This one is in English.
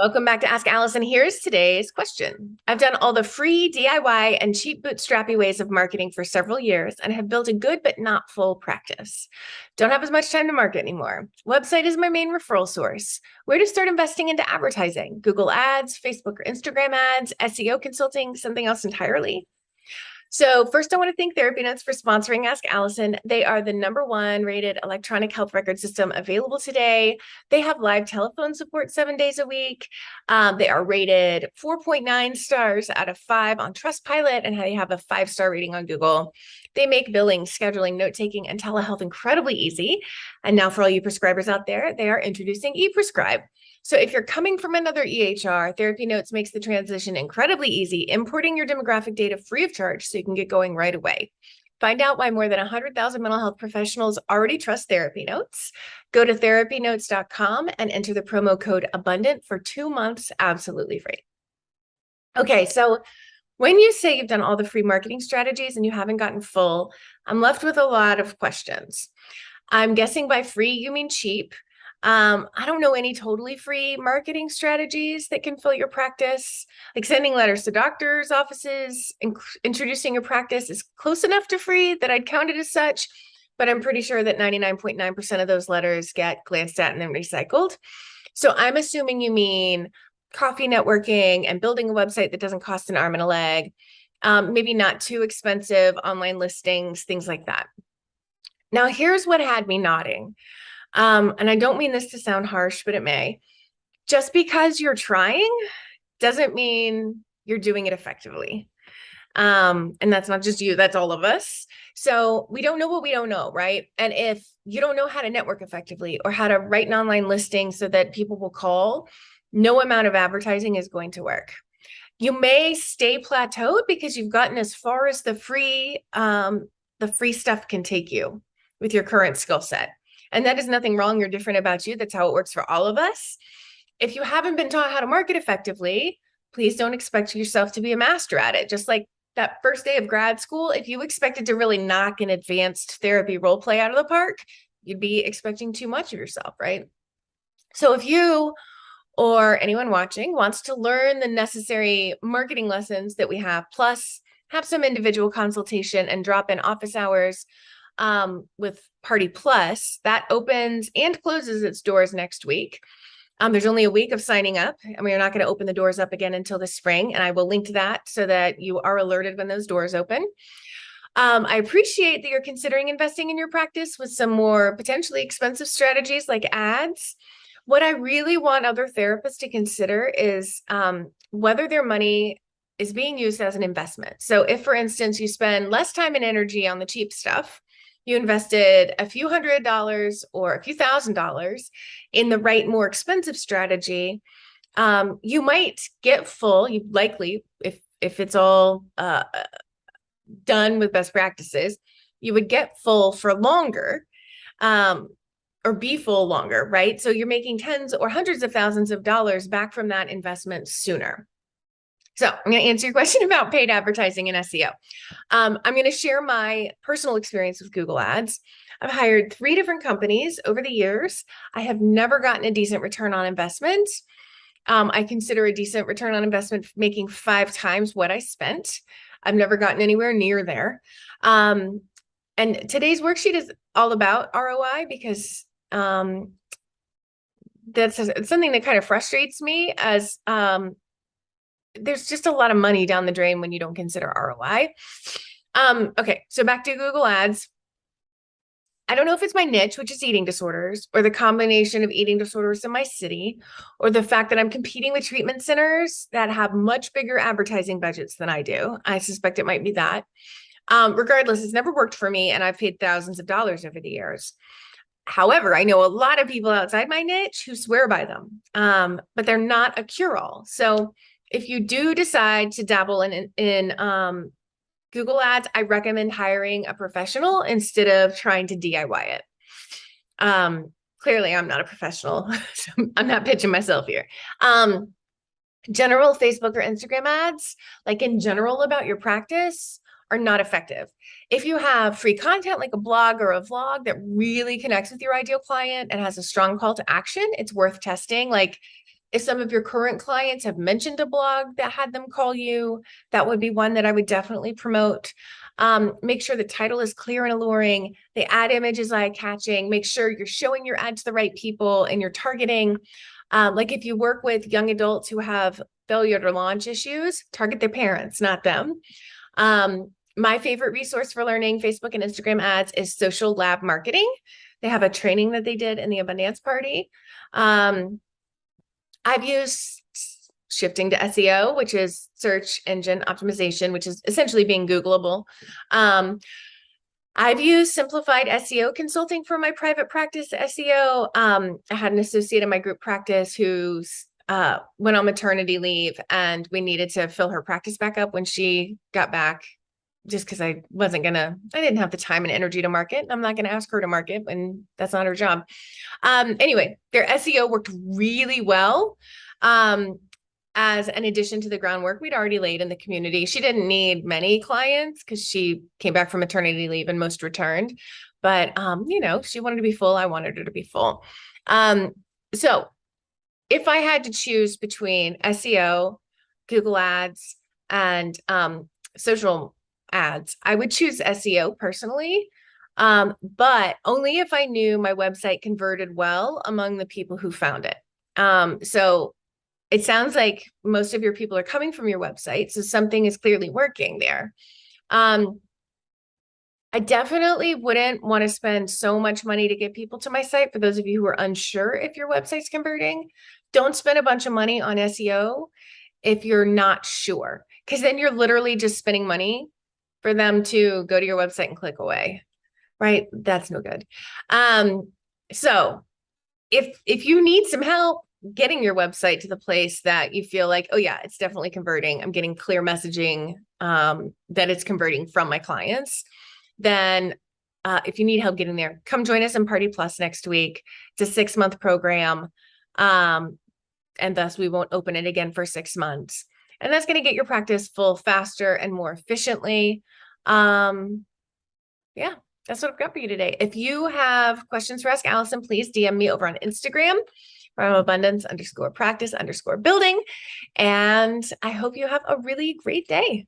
Welcome back to Ask Allison. Here's today's question. I've done all the free DIY and cheap bootstrappy ways of marketing for several years and have built a good but not full practice. Don't have as much time to market anymore. Website is my main referral source. Where to start investing into advertising? Google Ads, Facebook or Instagram ads, SEO consulting, something else entirely? So first, I want to thank Therapy Notes for sponsoring Ask Allison. They are the #1 rated electronic health record system available today. They have live telephone support 7 days a week. They are rated 4.9 stars out of 5 on Trustpilot, and they have a 5-star rating on Google. They make billing, scheduling, note-taking, and telehealth incredibly easy. And now for all you prescribers out there, they are introducing ePrescribe. So if you're coming from another EHR, Therapy Notes makes the transition incredibly easy, importing your demographic data free of charge so you can get going right away. Find out why more than 100,000 mental health professionals already trust Therapy Notes. Go to therapynotes.com and enter the promo code ABUNDANT for 2 months absolutely free. Okay, so when you say you've done all the free marketing strategies and you haven't gotten full, I'm left with a lot of questions. I'm guessing by free, you mean cheap. I don't know any totally free marketing strategies that can fill your practice. Like sending letters to doctors' offices, introducing your practice is close enough to free that I'd count it as such, but I'm pretty sure that 99.9% of those letters get glanced at and then recycled. So I'm assuming you mean coffee networking and building a website that doesn't cost an arm and a leg, maybe not too expensive online listings, things like that. Now, here's what had me nodding. And I don't mean this to sound harsh, but it may. Just because you're trying doesn't mean you're doing it effectively. And that's not just you, that's all of us. So we don't know what we don't know, right? And if you don't know how to network effectively or how to write an online listing so that people will call, no amount of advertising is going to work. You may stay plateaued because you've gotten as far as the free stuff can take you with your current skill set. And that is nothing wrong or different about you. That's how it works for all of us. If you haven't been taught how to market effectively, please don't expect yourself to be a master at it. Just like that first day of grad school, if you expected to really knock an advanced therapy role play out of the park, you'd be expecting too much of yourself, right? So if you or anyone watching wants to learn the necessary marketing lessons that we have, plus have some individual consultation and drop in office hours with Party Plus, that opens and closes its doors next week. There's only a week of signing up, and we are not going to open the doors up again until the spring. And I will link to that so that you are alerted when those doors open. I appreciate that you're considering investing in your practice with some more potentially expensive strategies like ads. What I really want other therapists to consider is whether their money is being used as an investment. So if, for instance, you spend less time and energy on the cheap stuff, you invested a few $100s or a few $1,000s in the right, more expensive strategy, you might get full. You likely, if it's all done with best practices, you would get full for longer, or be full longer, right? So you're making tens or hundreds of thousands of dollars back from that investment sooner. So I'm going to answer your question about paid advertising and SEO. I'm going to share my personal experience with Google Ads. I've hired 3 different companies over the years. I have never gotten a decent return on investment. I consider a decent return on investment making 5 times what I spent. I've never gotten anywhere near there. And today's worksheet is all about ROI because that's something that kind of frustrates me as there's just a lot of money down the drain when you don't consider ROI. Okay, so back to Google Ads. I don't know if it's my niche, which is eating disorders, or the combination of eating disorders in my city, or the fact that I'm competing with treatment centers that have much bigger advertising budgets than I do. I suspect it might be that. Regardless, it's never worked for me, and I've paid thousands of dollars over the years. However, I know a lot of people outside my niche who swear by them, but they're not a cure-all. So if you do decide to dabble in Google Ads, I recommend hiring a professional instead of trying to DIY it. Clearly, I'm not a professional, so I'm not pitching myself here. General Facebook or Instagram ads, like in general about your practice, are not effective. If you have free content like a blog or a vlog that really connects with your ideal client and has a strong call to action, it's worth testing. Like If some of your current clients have mentioned a blog that had them call you, that would be one that I would definitely promote. Make sure the title is clear and alluring. The ad image is eye-catching. Make sure you're showing your ad to the right people and you're targeting. Like if you work with young adults who have failure to launch issues, target their parents, not them. My favorite resource for learning Facebook and Instagram ads is Social Lab Marketing. They have a training that they did in the Abundance Party. I've used shifting to SEO, which is search engine optimization, which is essentially being Googleable. I've used simplified SEO consulting for my private practice SEO. I had an associate in my group practice who's went on maternity leave, and we needed to fill her practice back up when she got back, just because I didn't have the time and energy to market. I'm not going to ask her to market, and that's not her job. Anyway, their SEO worked really well. As an addition to the groundwork we'd already laid in the community. She didn't need many clients because she came back from maternity leave and most returned. But, she wanted to be full. I wanted her to be full. So if I had to choose between SEO, Google Ads, and social ads, I would choose SEO personally. But only if I knew my website converted well among the people who found it. So it sounds like most of your people are coming from your website, so something is clearly working there. I definitely wouldn't want to spend so much money to get people to my site. For those of you who are unsure if your website's converting, don't spend a bunch of money on SEO if you're not sure, because then you're literally just spending money for them to go to your website and click away, right? That's no good. So if you need some help getting your website to the place that you feel like, oh yeah, it's definitely converting, I'm getting clear messaging that it's converting from my clients, then if you need help getting there, come join us in Party Plus next week. It's a 6-month program, and thus we won't open it again for 6 months. And that's going to get your practice full faster and more efficiently. Yeah, that's what I've got for you today. If you have questions for Ask Allison, please DM me over on Instagram from abundance_practice_building. And I hope you have a really great day.